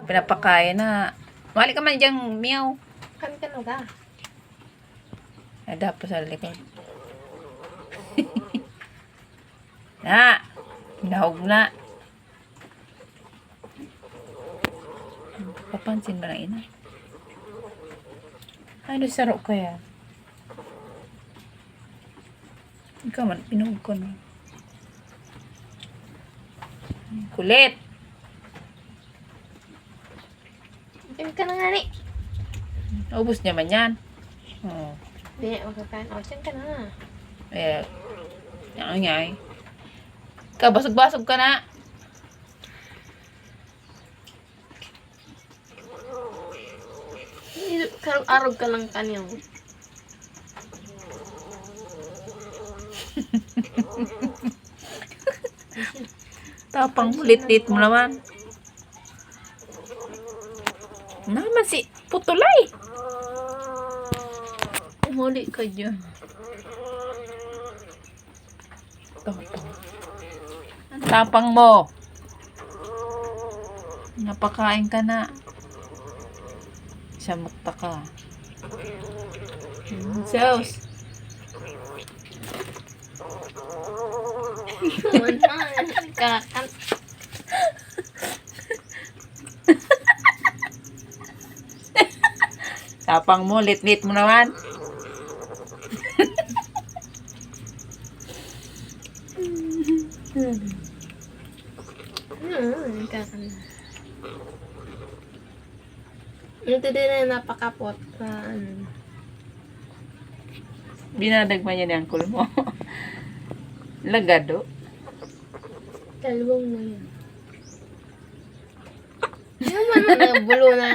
Pinapakain na. Mali ka man diyang meow. Kan ka na. Ada po sa likod. Na! Nahog na. Papansin ba na ina? Ano saro kaya? Ikaw man, pinuhog ko na. Kulit! Kan ka na nga ni. Ubus niya man yan. Oo. Hindi, magkakain. O, dyan ka na. Eh, yan nga eh. Basog-basog ka na. Karog-arog ka lang kanyo. Tapang lit-lit mo naman. Naman si Putulay. Huli ka dyan. Tapang. Ang tapang mo. Napakain ka na. Samukta ka. Sauce. Kakan. Tapang mo, lit-lit mo naman. Kakan. Ito din na napakapot. Binadagman niya ni uncle mo. Lagado. Talbong mo yan. Ano man na bulo na